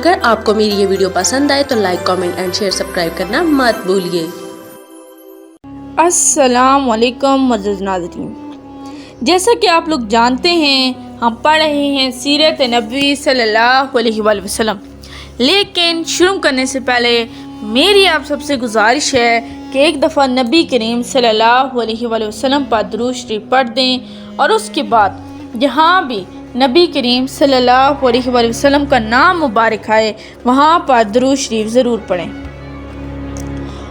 اگر آپ کو میری یہ ویڈیو پسند آئے تو like comment and share subscribe کرنا مت بھولیے۔ السلام علیکم معزز ناظرین، جیسا کہ آپ لوگ جانتے ہیں ہم پڑھ رہے ہیں سیرت نبوی صلی اللہ علیہ وآلہ وسلم، لیکن شروع کرنے سے پہلے میری آپ سب سے گزارش ہے کہ ایک دفعہ نبی کریم صلی اللہ علیہ وآلہ وسلم پر درود شریف پڑھ دیں، اور اس کے بعد جہاں بھی نبی کریم صلی اللہ علیہ وآلہ وسلم کا نام مبارک آئے وہاں پر درود شریف ضرور پڑھیں،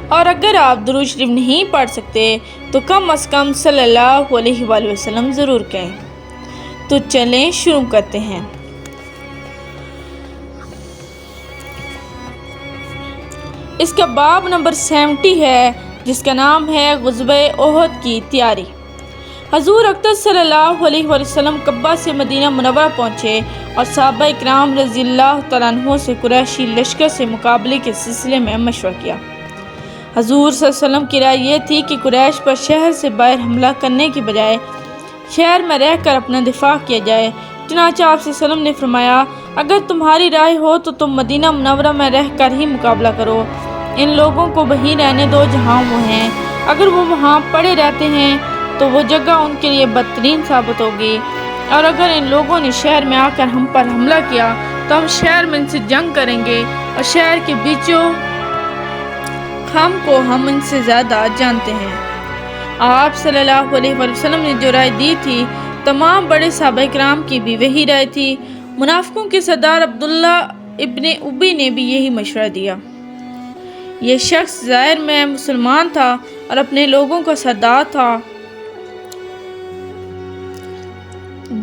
اور اگر آپ درود شریف نہیں پڑھ سکتے تو کم از کم صلی اللہ علیہ وآلہ وسلم ضرور کہیں۔ تو چلیں شروع کرتے ہیں۔ اس کا باب نمبر 70 ہے، جس کا نام ہے غزوہ احد کی تیاری۔ حضور اکرم صلی اللہ علیہ وآلہ وسلم کعبہ سے مدینہ منورہ پہنچے اور صحابہ اکرام رضی اللہ تعالیٰ عنہ سے قریشی لشکر سے مقابلے کے سلسلے میں مشورہ کیا۔ حضور صلی اللہ علیہ وسلم کی رائے یہ تھی کہ قریش پر شہر سے باہر حملہ کرنے کی بجائے شہر میں رہ کر اپنا دفاع کیا جائے۔ چنانچہ آپ صلی اللہ علیہ وسلم نے فرمایا، اگر تمہاری رائے ہو تو تم مدینہ منورہ میں رہ کر ہی مقابلہ کرو، ان لوگوں کو وہیں رہنے دو جہاں وہ ہیں، اگر وہ وہاں پڑے رہتے ہیں تو وہ جگہ ان کے لیے بدترین ثابت ہوگی، اور اگر ان لوگوں نے شہر میں آ کر ہم پر حملہ کیا تو ہم شہر میں ان سے جنگ کریں گے، اور شہر کے بیچوں ہم کو ہم ان سے زیادہ جانتے ہیں۔ آپ صلی اللہ علیہ وآلہ وسلم نے جو رائے دی تھی تمام بڑے صحابہ کرام کی بھی وہی رائے تھی۔ منافقوں کے سردار عبداللہ ابن ابی نے بھی یہی مشورہ دیا۔ یہ شخص ظاہر میں مسلمان تھا اور اپنے لوگوں کا سردار تھا،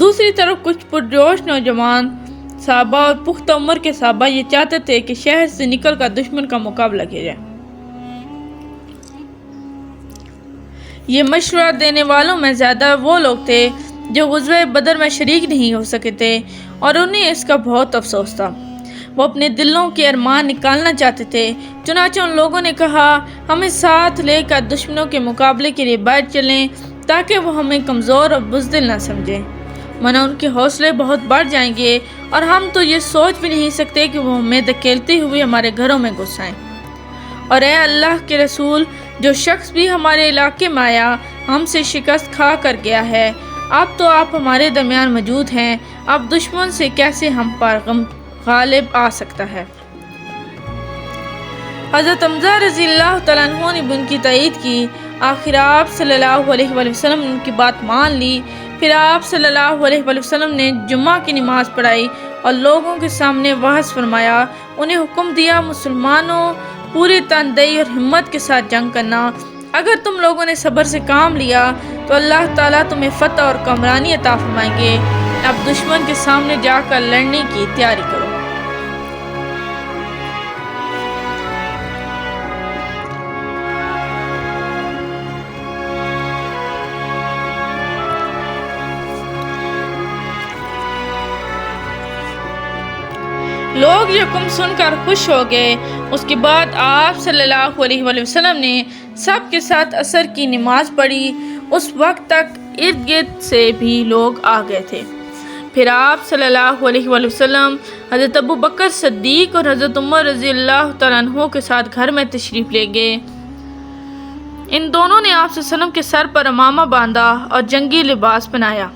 دوسری طرف کچھ پرجوش نوجوان صحابہ اور پختہ عمر کے صحابہ یہ چاہتے تھے کہ شہر سے نکل کر دشمن کا مقابلہ کیا جائے۔ یہ مشورہ دینے والوں میں زیادہ وہ لوگ تھے جو غزوہ بدر میں شریک نہیں ہو سکے تھے، اور انہیں اس کا بہت افسوس تھا۔ وہ اپنے دلوں کے ارمان نکالنا چاہتے تھے، چنانچہ ان لوگوں نے کہا، ہمیں ساتھ لے کر دشمنوں کے مقابلے کے لیے باہر چلیں تاکہ وہ ہمیں کمزور اور بزدل نہ سمجھیں، ورنہ ان کے حوصلے بہت بڑھ جائیں گے، اور ہم تو یہ سوچ بھی نہیں سکتے کہ وہ ہمیں دھکیلتے ہوئے ہمارے گھروں میں گھس آئیں۔ اور اے اللہ کے رسول، جو شخص بھی ہمارے علاقے میں آیا ہم سے شکست کھا کر گیا ہے، اب تو آپ ہمارے درمیان موجود ہیں، اب دشمن سے کیسے ہم پر غالب آ سکتا ہے۔ حضرت حمزہ رضی اللہ تعالیٰ عنہ نے بھی ان کی تائید کی۔ آخر آپ صلی اللہ علیہ وآلہ وسلم نے ان کی بات مان لی۔ پھر آپ صلی اللہ علیہ وآلہ وسلم نے جمعہ کی نماز پڑھائی اور لوگوں کے سامنے وعظ فرمایا، انہیں حکم دیا، مسلمانوں پوری تندہی اور ہمت کے ساتھ جنگ کرنا، اگر تم لوگوں نے صبر سے کام لیا تو اللہ تعالیٰ تمہیں فتح اور کامرانی عطا فرمائیں گے۔ اب دشمن کے سامنے جا کر لڑنے کی تیاری کرو۔ لوگ یہ حکم سن کر خوش ہو گئے۔ اس کے بعد آپ صلی اللہ علیہ وآلہ وسلم نے سب کے ساتھ عصر کی نماز پڑھی۔ اس وقت تک ارد گرد سے بھی لوگ آ گئے تھے۔ پھر آپ صلی اللہ علیہ وآلہ وسلم حضرت ابو بکر صدیق اور حضرت عمر رضی اللہ تعالیٰ عنہ کے ساتھ گھر میں تشریف لے گئے۔ ان دونوں نے آپ صلی اللہ علیہ وسلم کے سر پر عمامہ باندھا اور جنگی لباس پہنایا۔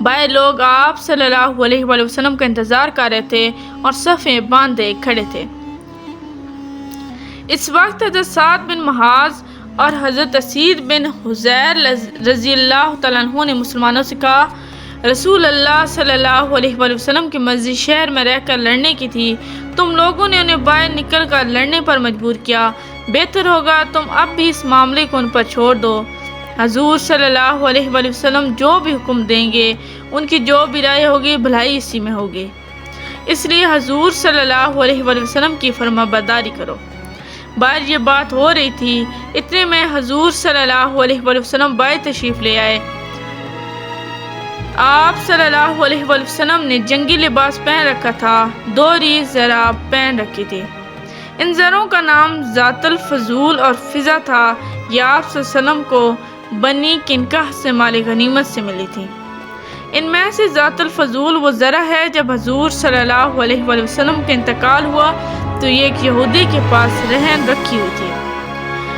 باہر لوگ آپ صلی اللہ علیہ وآلہ وسلم کا انتظار کر رہے تھے اور صفیں باندھے کھڑے تھے۔ اس وقت حضرت سعد بن معاذ اور حضرت اسید بن حضیر رضی اللہ تعالیٰ عنہ نے مسلمانوں سے کہا، رسول اللہ صلی اللہ علیہ وآلہ وسلم کی مرضی شہر میں رہ کر لڑنے کی تھی، تم لوگوں نے انہیں باہر نکل کر لڑنے پر مجبور کیا، بہتر ہوگا تم اب بھی اس معاملے کو ان پر چھوڑ دو۔ حضور صلی اللہ علیہ وآلہ وسلم جو بھی حکم دیں گے، ان کی جو بھی رائے ہوگی بھلائی اسی میں ہوگی، اس لیے حضور صلی اللہ علیہ وآلہ وسلم کی فرما برداری کرو۔ باہر یہ بات ہو رہی تھی، اتنے میں حضور صلی اللہ علیہ وآلہ وسلم باہر تشریف لے آئے۔ آپ صلی اللہ علیہ وآلہ وسلم نے جنگی لباس پہن رکھا تھا، 2 ریش زراب پہن رکھی تھی۔ ان زروں کا نام ذات الفضول اور فضہ تھا، یہ آپ صلی اللہ علیہ وسلم کو بنی کنکہ سے مال غنیمت سے ملی تھی۔ ان میں سے ذات الفضول وہ ذرا ہے جب حضور صلی اللہ علیہ وآلہ وسلم کا انتقال ہوا تو یہ ایک یہودی کے پاس رہن رکھی ہوئی تھی۔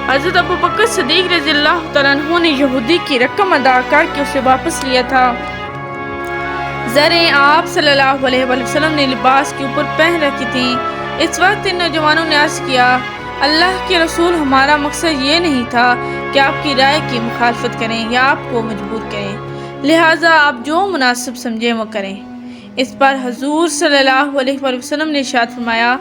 حضرت ابوبکر صدیق رضی اللہ تعالیٰ عنہ نے یہودی کی رقم ادا کر کے اسے واپس لیا تھا۔ زریں آپ صلی اللہ علیہ وآلہ وسلم نے لباس کے اوپر پہن رکھی تھی۔ اس وقت ان نوجوانوں نے عرض کیا، اللہ کے رسول، ہمارا مقصد یہ نہیں تھا کہ آپ کی رائے کی مخالفت کریں یا آپ کو مجبور کریں، لہٰذا آپ جو مناسب سمجھیں وہ کریں۔ اس پر حضور صلی اللہ علیہ وآلہ وسلم نے ارشاد فرمایا،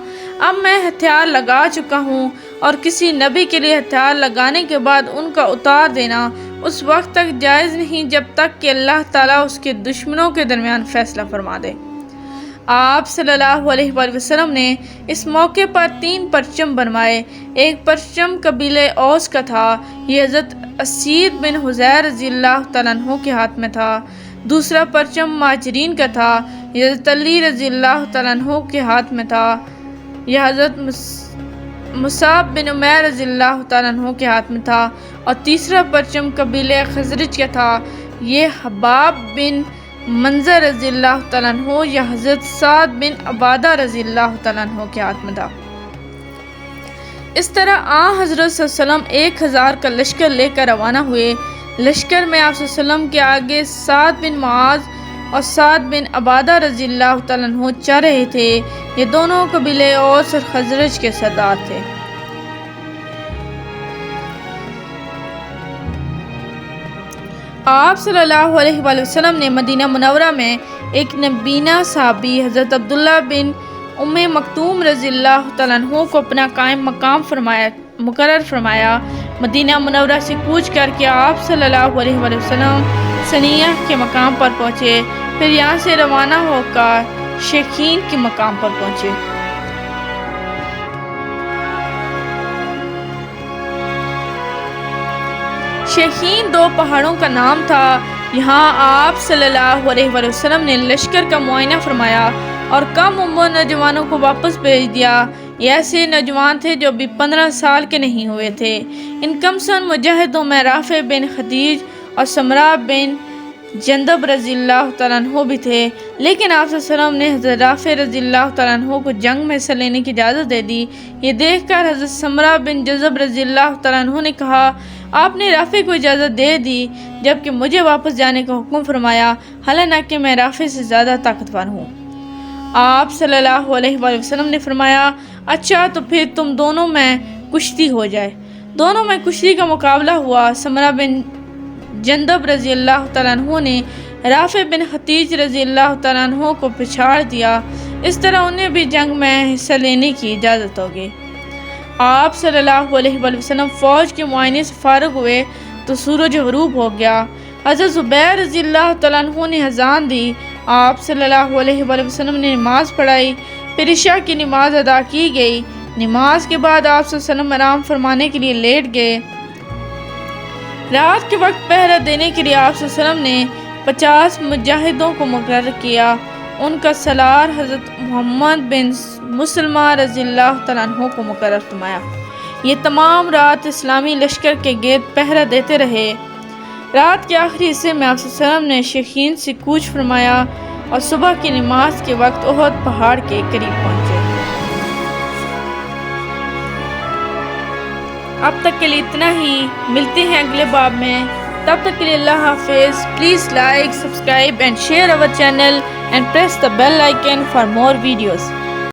اب میں ہتھیار لگا چکا ہوں اور کسی نبی کے لیے ہتھیار لگانے کے بعد ان کا اتار دینا اس وقت تک جائز نہیں جب تک کہ اللہ تعالیٰ اس کے دشمنوں کے درمیان فیصلہ فرما دے۔ آپ صلی اللہ علیہ وآلہ وسلم نے اس موقع پر 3 پرچم بنوائے۔ ایک پرچم قبیلہ اوس کا تھا، یہ حضرت اسید بن حضیر رضی اللہ تعالیٰ عنہ کے ہاتھ میں تھا۔ دوسرا پرچم مہاجرین کا تھا، یہ حضرت علی رضی اللہ تعالیٰ عنہ کے ہاتھ میں تھا، یہ حضرت مصعب بن عمیر رضی اللہ تعالیٰ عنہ کے ہاتھ میں تھا، اور تیسرا پرچم قبیلہ خزرج کا تھا، یہ حباب بن منظر رضی اللہ تعالیٰ عنہ یا حضرت سعد بن عبادہ رضی اللہ تعالیٰ عنہ کے ہاتھ میں تھا۔ اس طرح حضرت صلی اللہ علیہ وسلم 1000 کا لشکر لے کر روانہ ہوئے۔ لشکر میں آپ صلی اللہ علیہ وسلم کے آگے سعد بن معاذ اور سعد بن عبادہ رضی اللہ تعالیٰ عنہ چل رہے تھے، یہ دونوں قبیلے اوس اور خزرج کے سردار تھے۔ آپ صلی اللہ علیہ وآلہ وسلم نے مدینہ منورہ میں ایک نبینہ صحابی حضرت عبداللہ بن مکتوم رضی اللہ تعالیٰ عنہ کو اپنا قائم مقام مقرر فرمایا۔ مدینہ منورہ سے کوچ کر کے آپ صلی اللہ علیہ وآلہ وسلم ثنیہ کے مقام پر پہنچے، پھر یہاں سے روانہ ہو کر شیخین کے مقام پر پہنچے۔ شیخین 2 پہاڑوں کا نام تھا۔ یہاں آپ صلی اللہ علیہ وآلہ وسلم نے لشکر کا معائنہ فرمایا اور کم عمر نوجوانوں کو واپس بھیج دیا۔ یہ ایسے نوجوان تھے جو ابھی 15 سال کے نہیں ہوئے تھے۔ ان کم سن مجاہدوں میں رافع بن خدیج اور سمرہ بن جندب رضی اللہ تعالیٰ عنہ بھی تھے، لیکن آپ صلی اللہ علیہ وسلم نے حضرت رافع رضی اللہ تعالیٰ عنہ کو جنگ میں حصہ لینے کی اجازت دے دی۔ یہ دیکھ کر حضرت سمرہ بن جندب رضی اللہ تعالیٰ عنہ نے کہا، آپ نے رافع کو اجازت دے دی جبکہ مجھے واپس جانے کا حکم فرمایا، حالانکہ میں رافع سے زیادہ طاقتور ہوں۔ آپ صلی اللہ علیہ وآلہ وسلم نے فرمایا، اچھا تو پھر تم دونوں میں کشتی ہو جائے۔ دونوں میں کشتی کا مقابلہ ہوا۔ سمرہ بن جندب رضی اللہ تعالیٰ عنہ نے رافع بن خدیج رضی اللہ تعالیٰ عنہ کو پچھاڑ دیا، اس طرح انہیں بھی جنگ میں حصہ لینے کی اجازت ہوگی۔ آپ صلی اللہ علیہ وآلہ وسلم فوج کے معائنے سے فارغ ہوئے تو سورج غروب ہو گیا۔ حضرت زبیر رضی اللہ تعالیٰ عنہ نے اذان دی، آپ صلی اللہ علیہ وآلہ وسلم نے نماز پڑھائی، پھر عشاء کی نماز ادا کی گئی۔ نماز کے بعد آپ صلی اللہ علیہ وسلم آرام فرمانے کے لیے لیٹ گئے۔ رات کے وقت پہرا دینے کے لیے آپ صلی اللہ علیہ وسلم نے 50 مجاہدوں کو مقرر کیا۔ ان کا سالار حضرت محمد بن مسلمہ رضی اللہ تعالیٰ عنہ کو مقرر فرمایا۔ یہ تمام رات اسلامی لشکر کے گرد پہرا دیتے رہے۔ رات کے آخری حصے میں آپ صلی اللہ علیہ وسلم نے شیخین سے کوچ فرمایا اور صبح کی نماز کے وقت احد پہاڑ کے قریب پہنچے۔ اب تک کے لیے اتنا ہی، ملتے ہیں اگلے باب میں، تب تک کے لیے اللہ حافظ۔ Please like, subscribe and share our channel and press the bell icon for more videos.